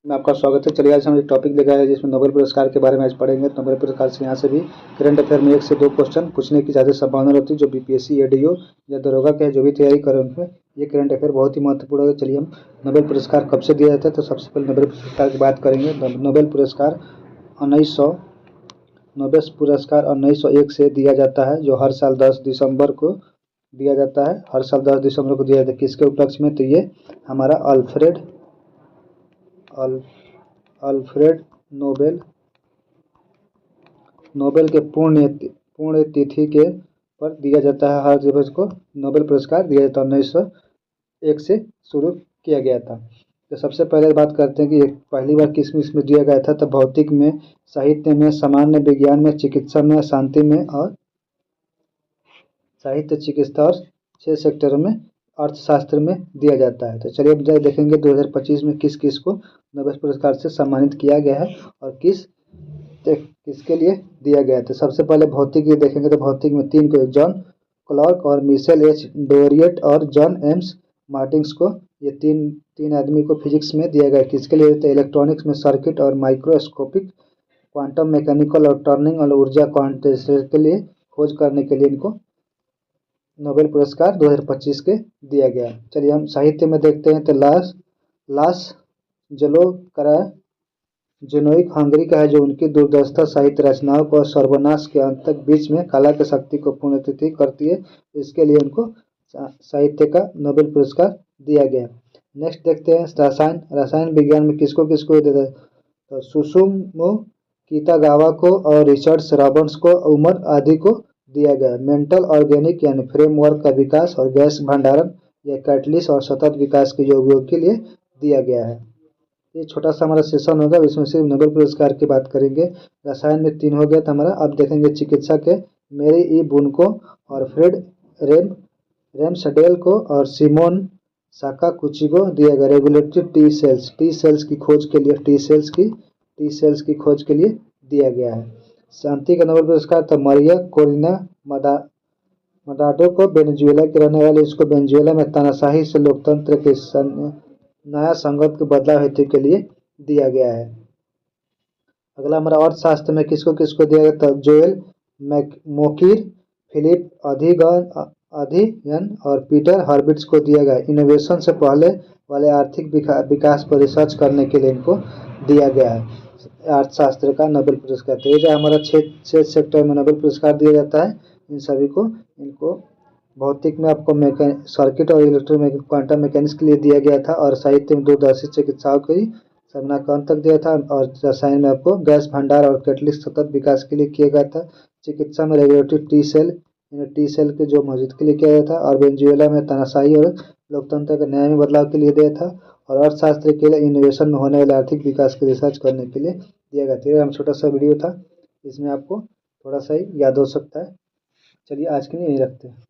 में आपका स्वागत है। चलिए आज हम एक टॉपिक लेकर आए जिसमें नोबेल पुरस्कार के बारे में आज पढ़ेंगे। नोबेल पुरस्कार से यहाँ से भी करंट अफेयर में 1 से 2 क्वेश्चन पूछने की ज़्यादा संभावना रहती है। जो बीपीएससी, एडीओ या दरोगा के जो भी तैयारी कर रहे हैं उनमें ये करंट अफेयर बहुत ही महत्वपूर्ण है। चलिए हम नोबेल पुरस्कार कब से दिया जाता है तो सबसे पहले नोबेल पुरस्कार की बात करेंगे। नोबेल पुरस्कार 1901 से दिया जाता है, जो हर साल 10 दिसंबर को दिया जाता है। हर साल 10 दिसंबर को दिया जाता है। किसके उपलक्ष्य में? तो ये हमारा अल्फ्रेड नोबेल के पुण्य तिथि के पर दिया जाता है। हर दिवस को नोबेल पुरस्कार दिया जाता है। 1901 से शुरू किया गया था। तो सबसे पहले बात करते हैं कि पहली बार किस में दिया गया था। तो भौतिक में, साहित्य में, सामान्य विज्ञान में, चिकित्सा में, शांति में और साहित्य, चिकित्सा और 6 सेक्टरों में, अर्थशास्त्र में दिया जाता है। तो चलिए अब देखेंगे 2025 में किस किस को नोबेल पुरस्कार से सम्मानित किया गया है और किसके लिए दिया गया है। तो सबसे पहले भौतिक ये देखेंगे तो भौतिक में 3 को, जॉन क्लॉर्क और मिशेल एच डोरियट और जॉन एम्स मार्टिन्स को, ये तीन आदमी को फिजिक्स में दिया गया है। किसके लिए? तो इलेक्ट्रॉनिक्स में सर्किट और माइक्रोस्कोपिक, क्वांटम मैकेनिकल और टर्निंग और ऊर्जा क्वांटिटेशन के लिए खोज करने के लिए इनको नोबेल पुरस्कार 2025 के दिया गया। चलिए हम साहित्य में देखते हैं तो लास जेनोइक हंगरी का है, जो उनकी दुर्दशा साहित्य रचनाओं को सर्वनाश के अंत तक बीच में कला की शक्ति को पुनर्स्थित करती है। इसके लिए उनको साहित्य का नोबेल पुरस्कार दिया गया। नेक्स्ट देखते हैं रसायन विज्ञान में किसको किसको देता है। तो सुसुमो कीतागावा को और रिचर्ड रॉबर्ट्स को उमर आदि को दिया गया। मेंटल ऑर्गेनिक यानी फ्रेमवर्क का विकास और गैस भंडारण या कैटलिस्ट और सतत विकास के जो उपयोग के लिए दिया गया है। ये छोटा सा हमारा सेशन होगा, इसमें सिर्फ नोबेल पुरस्कार की बात करेंगे। रसायन में 3 हो गया था हमारा। अब देखेंगे चिकित्सा के मेरी ई बुनको और फ्रेड रेमसडेल को और सिमोन साकागुची को दिया गया। रेगुलेटरी टी सेल्स की खोज के लिए दिया गया है। शांति का नोबेल पुरस्कार तो मरिया कोरिना मदाडो को, वेनेजुएला के रहने वाले, इसको वेनेजुएला में तानाशाही से लोकतंत्र के नया संगत के बदलाव हेतु के लिए दिया गया है। अगला हमारा अर्थशास्त्र में किसको किसको दिया गया था। जोएल मोकिर, फिलिप अधियन और पीटर हर्बिट्स को दिया गया। इनोवेशन से पहले वाले आर्थिक विकास पर रिसर्च करने के लिए इनको दिया गया है अर्थशास्त्र का नोबेल पुरस्कार। तो ये जो हमारा 6 सेक्टर में नोबेल पुरस्कार दिया जाता है, इन सभी को इनको भौतिक में आपको सर्किट और इलेक्ट्रोमैग्नेटिक क्वांटम मैकेनिक्स के लिए दिया गया था और साहित्य में दूरदर्शी चिकित्साओं की साधना का अंत तक दिया था और रसायन में आपको गैस भंडार और कैटलिस्ट सतत विकास के लिए किया गया था। चिकित्सा में रेगुलेटरी टी सेल के जो मौजूद के लिए किया गया था और वेनेजुएला में तानाशाही और लोकतंत्र के न्याय में बदलाव के लिए दिया था और अर्थशास्त्र के लिए इनोवेशन में होने वाले आर्थिक विकास की रिसर्च करने के लिए दिया गया था। हम छोटा सा वीडियो था, इसमें आपको थोड़ा सा ही याद हो सकता है। चलिए आज के लिए यही रखते हैं।